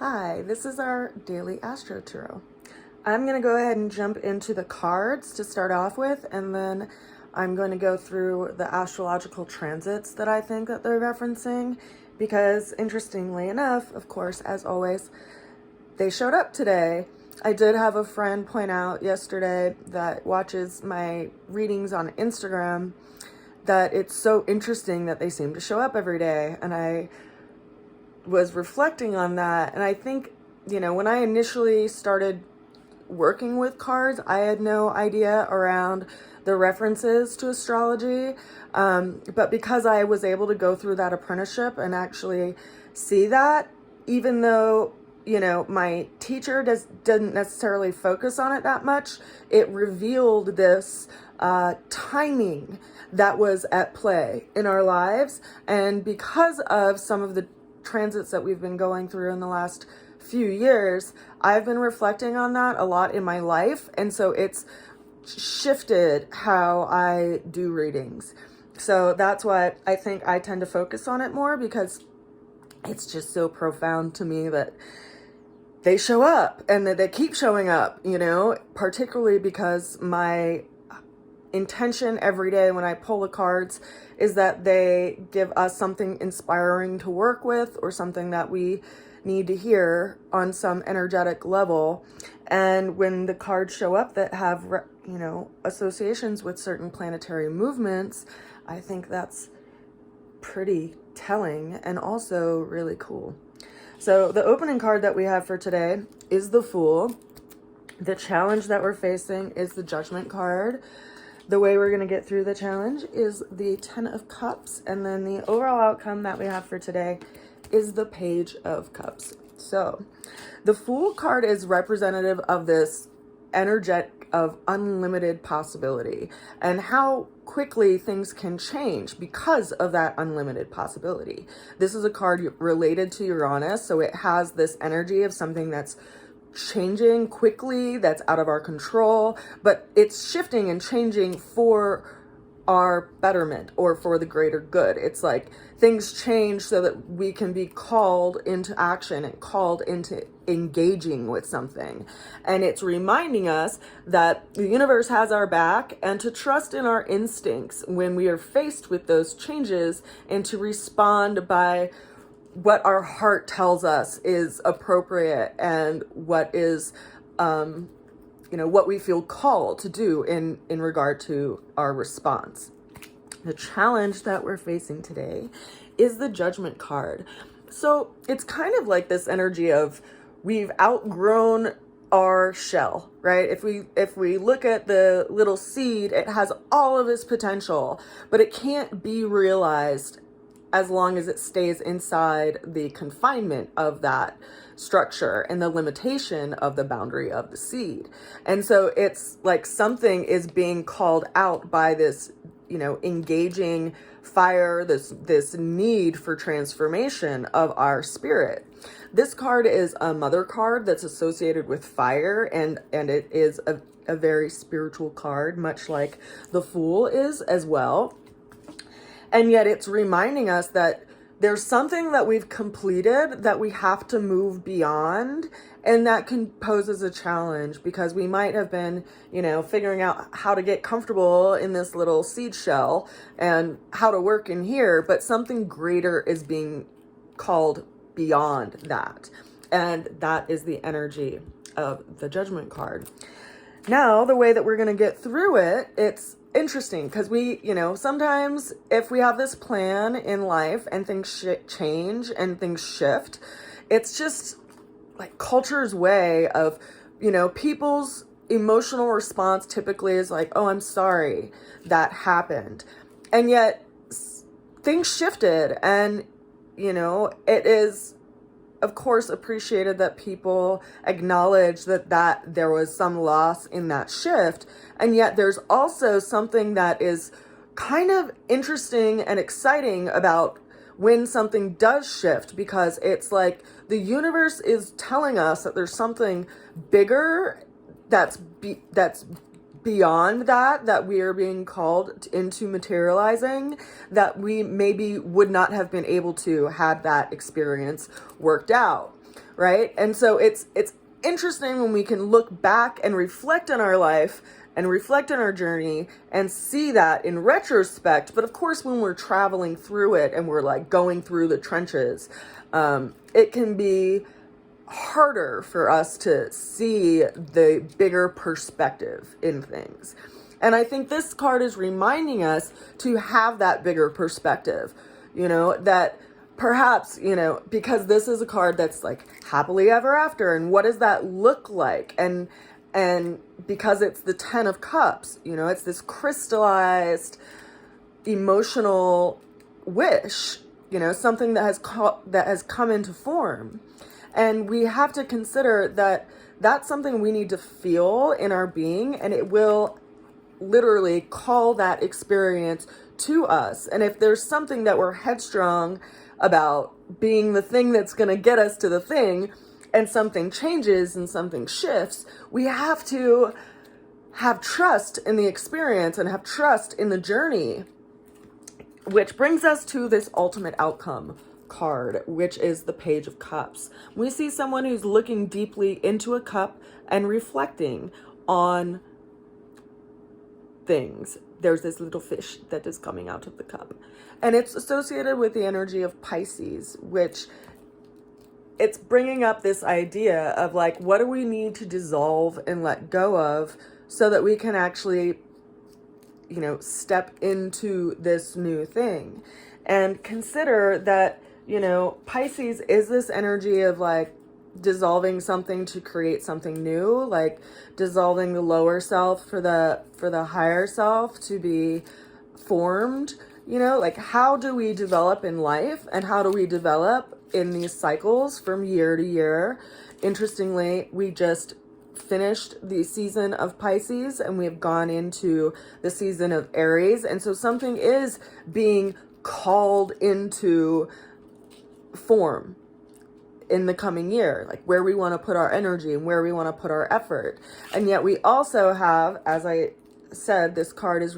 Hi, this is our Daily Astro Tarot. I'm going to go ahead and jump into the cards to start off with, and then I'm going to go through the astrological transits that I think that they're referencing, because interestingly enough, of course, as always, they showed up today. I did have a friend point out yesterday that watches my readings on Instagram that it's so interesting that they seem to show up every day, and I was reflecting on that. And I think, when I initially started working with cards, I had no idea around the references to astrology. But because I was able to go through that apprenticeship and actually see that, even though, my teacher didn't necessarily focus on it that much, it revealed this timing that was at play in our lives. And because of some of the transits that we've been going through in the last few years, I've been reflecting on that a lot in my life, and so it's shifted how I do readings. So that's why I think I tend to focus on it more, because it's just so profound to me that they show up and that they keep showing up, particularly because my intention every day when I pull the cards is that they give us something inspiring to work with, or something that we need to hear on some energetic level. And when the cards show up that have, associations with certain planetary movements, I think that's pretty telling and also really cool. So the opening card that we have for today is the Fool. The challenge that we're facing is the Judgment card. The way we're going to get through the challenge is the 10 of Cups, and then the overall outcome that we have for today is the Page of Cups. So the Fool card is representative of this energetic of unlimited possibility and how quickly things can change because of that unlimited possibility. This is a card related to Uranus, so it has this energy of something that's changing quickly, that's out of our control, but it's shifting and changing for our betterment or for the greater good. It's like things change so that we can be called into action and called into engaging with something. And it's reminding us that the universe has our back, and to trust in our instincts when we are faced with those changes, and to respond by what our heart tells us is appropriate and what is, what we feel called to do in regard to our response. The challenge that we're facing today is the Judgment card. So it's kind of like this energy of we've outgrown our shell, right? If we look at the little seed, it has all of its potential, but it can't be realized as long as it stays inside the confinement of that structure and the limitation of the boundary of the seed. And so it's like something is being called out by this, engaging fire, this need for transformation of our spirit. This card is a mother card that's associated with fire, and it is a very spiritual card, much like the Fool is as well. And yet it's reminding us that there's something that we've completed that we have to move beyond, and that can pose as a challenge, because we might have been, figuring out how to get comfortable in this little seed shell and how to work in here, but something greater is being called beyond that. And that is the energy of the Judgment card. Now, the way that we're going to get through it, it's interesting because we, sometimes if we have this plan in life and things change and things shift, it's just like culture's way of, people's emotional response typically is like, oh, I'm sorry that happened. And yet things shifted, and, it is of course appreciated that people acknowledge that there was some loss in that shift. And yet there's also something that is kind of interesting and exciting about when something does shift, because it's like the universe is telling us that there's something bigger that's beyond that we are being called into materializing, that we maybe would not have been able to had that experience worked out, right? And so it's interesting when we can look back and reflect on our life and reflect on our journey and see that in retrospect. But of course, when we're traveling through it and we're like going through the trenches, it can be harder for us to see the bigger perspective in things. And I think this card is reminding us to have that bigger perspective, that perhaps, because this is a card that's like happily ever after, and what does that look like? And because it's the 10 of Cups, it's this crystallized emotional wish, something that has come into form. And we have to consider that that's something we need to feel in our being, and it will literally call that experience to us. And if there's something that we're headstrong about being the thing that's going to get us to the thing, and something changes and something shifts, we have to have trust in the experience and have trust in the journey, which brings us to this ultimate outcome card, which is the Page of Cups. We see someone who's looking deeply into a cup and reflecting on things. There's this little fish that is coming out of the cup, and it's associated with the energy of Pisces, which it's bringing up this idea of like, what do we need to dissolve and let go of so that we can actually, step into this new thing. And consider that, Pisces is this energy of like dissolving something to create something new, like dissolving the lower self for the higher self to be formed. Like, how do we develop in life, and how do we develop in these cycles from year to year? Interestingly, we just finished the season of Pisces and we have gone into the season of Aries. And so something is being called into form in the coming year, like where we want to put our energy and where we want to put our effort. And yet we also have, as I said, this card is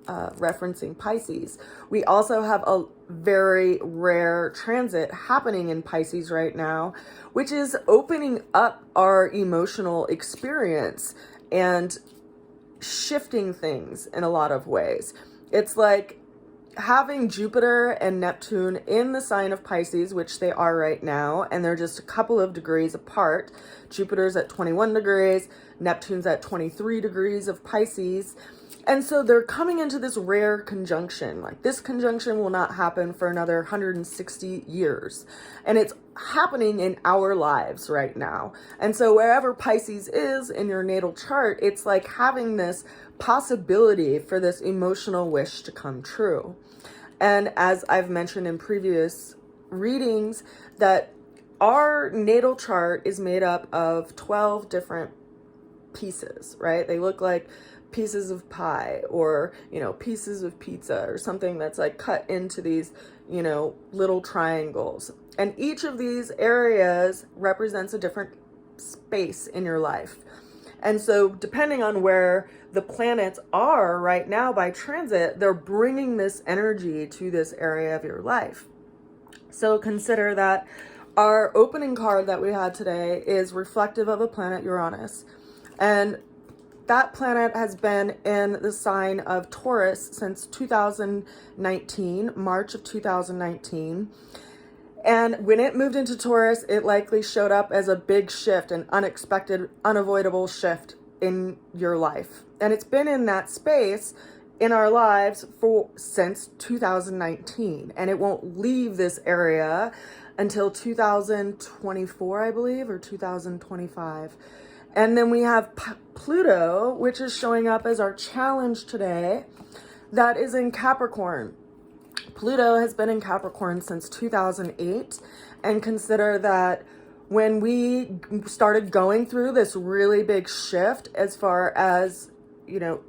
referencing Pisces. We also have a very rare transit happening in Pisces right now, which is opening up our emotional experience and shifting things in a lot of ways. It's like having Jupiter and Neptune in the sign of Pisces, which they are right now, and they're just a couple of degrees apart. Jupiter's at 21 degrees, Neptune's at 23 degrees of Pisces. And so they're coming into this rare conjunction. Like, this conjunction will not happen for another 160 years. And it's happening in our lives right now. And so wherever Pisces is in your natal chart, it's like having this possibility for this emotional wish to come true. And as I've mentioned in previous readings, that our natal chart is made up of 12 different pieces, right? They look like pieces of pie, or, pieces of pizza, or something that's like cut into these, little triangles. And each of these areas represents a different space in your life. And so depending on where the planets are right now by transit, they're bringing this energy to this area of your life. So consider that our opening card that we had today is reflective of the planet Uranus. And that planet has been in the sign of Taurus since 2019, March of 2019. And when it moved into Taurus, it likely showed up as a big shift, an unexpected, unavoidable shift in your life. And it's been in that space in our lives since 2019. And it won't leave this area until 2024, I believe, or 2025. And then we have Pluto, which is showing up as our challenge today, that is in Capricorn. Pluto has been in Capricorn since 2008. And consider that when we started going through this really big shift, as far as,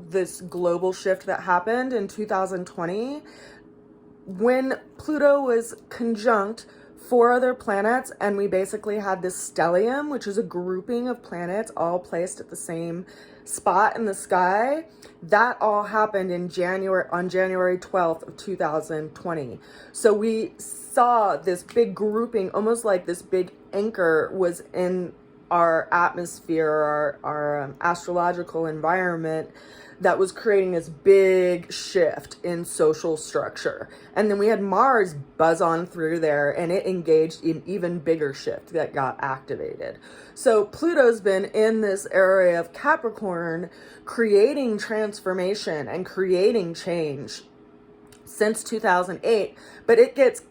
this global shift that happened in 2020, when Pluto was conjunct 4 other planets, and we basically had this stellium, which is a grouping of planets all placed at the same spot in the sky. That all happened in January, on January 12th of 2020. So we saw this big grouping, almost like this big anchor was in our atmosphere, our astrological environment, that was creating this big shift in social structure. And then we had Mars buzz on through there, and it engaged in even bigger shift that got activated. So Pluto's been in this area of Capricorn, creating transformation and creating change since 2008, but it gets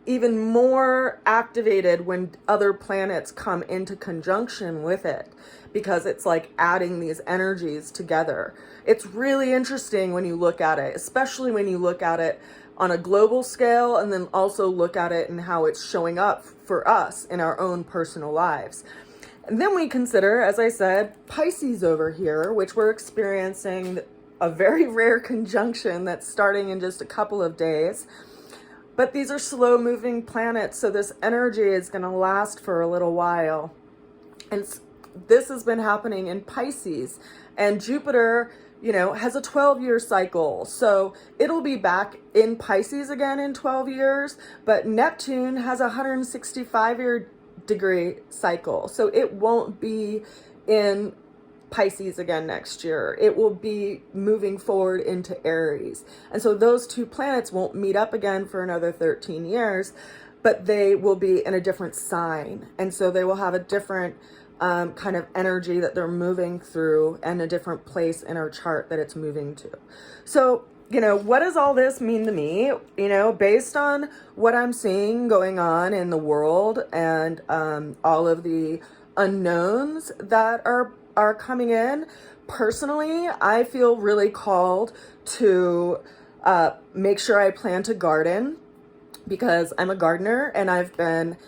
even more activated when other planets come into conjunction with it, because it's like adding these energies together. It's really interesting when you look at it, especially when you look at it on a global scale, and then also look at it and how it's showing up for us in our own personal lives. And then we consider, as I said, Pisces over here, which we're experiencing a very rare conjunction that's starting in just a couple of days. But these are slow moving planets, so this energy is going to last for a little while. And this has been happening in Pisces, and Jupiter, you know, has a 12-year cycle. So it'll be back in Pisces again in 12 years, but Neptune has a 165-year degree cycle. So it won't be in Pisces again next year. It will be moving forward into Aries. And so those two planets won't meet up again for another 13 years, but they will be in a different sign. And so they will have a different kind of energy that they're moving through, and a different place in our chart that it's moving to. So, you know, what does all this mean to me? You know, based on what I'm seeing going on in the world, and all of the unknowns that are coming in, personally, I feel really called to make sure I plant a garden, because I'm a gardener, and I've been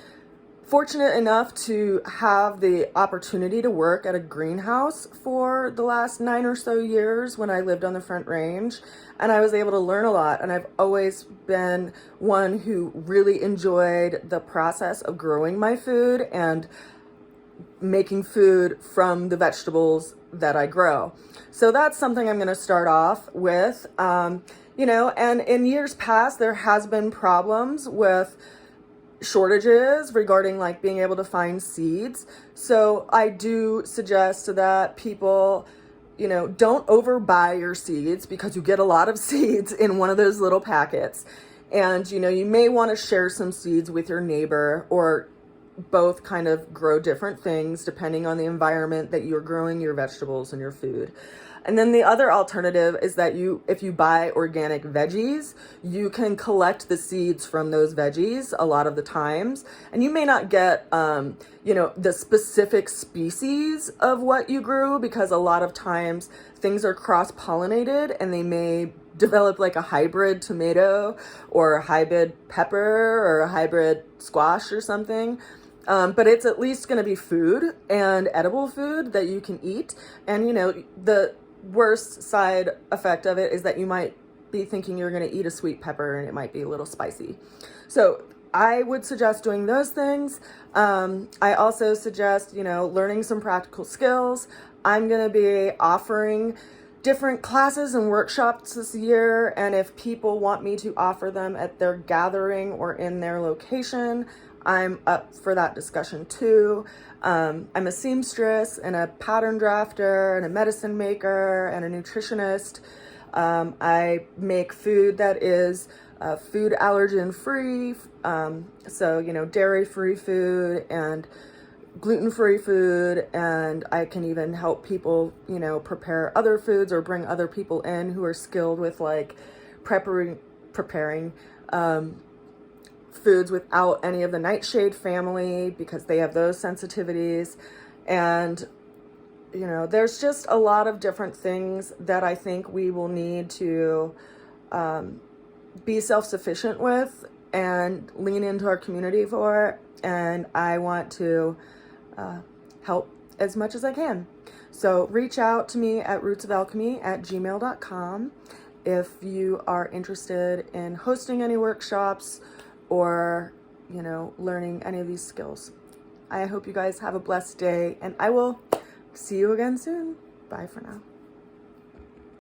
fortunate enough to have the opportunity to work at a greenhouse for the last 9 or so years when I lived on the Front Range, and I was able to learn a lot. And I've always been one who really enjoyed the process of growing my food and making food from the vegetables that I grow. So that's something I'm going to start off with. You know, and in years past, there has been problems with shortages regarding like being able to find seeds. So I do suggest that people, you know, don't overbuy your seeds, because you get a lot of seeds in one of those little packets. And, you know, you may want to share some seeds with your neighbor, or both kind of grow different things depending on the environment that you're growing your vegetables and your food. And then the other alternative is that if you buy organic veggies, you can collect the seeds from those veggies a lot of the times. And you may not get, you know, the specific species of what you grew, because a lot of times things are cross-pollinated, and they may develop like a hybrid tomato or a hybrid pepper or a hybrid squash or something. But it's at least going to be food, and edible food that you can eat. And, you know, the worst side effect of it is that you might be thinking you're going to eat a sweet pepper, and it might be a little spicy. So I would suggest doing those things. I also suggest, you know, learning some practical skills. I'm going to be offering different classes and workshops this year, and if people want me to offer them at their gathering or in their location, I'm up for that discussion too. I'm a seamstress and a pattern drafter and a medicine maker and a nutritionist. I make food that is food allergen free, so, you know, dairy free food and gluten-free food, and I can even help people, you know, prepare other foods, or bring other people in who are skilled with like preparing foods without any of the nightshade family, because they have those sensitivities. And, you know, there's just a lot of different things that I think we will need to be self-sufficient with and lean into our community for. And I want to help as much as I can. So reach out to me at rootsofalchemy@gmail.com if you are interested in hosting any workshops, or, you know, learning any of these skills. I hope you guys have a blessed day, and I will see you again soon. Bye for now.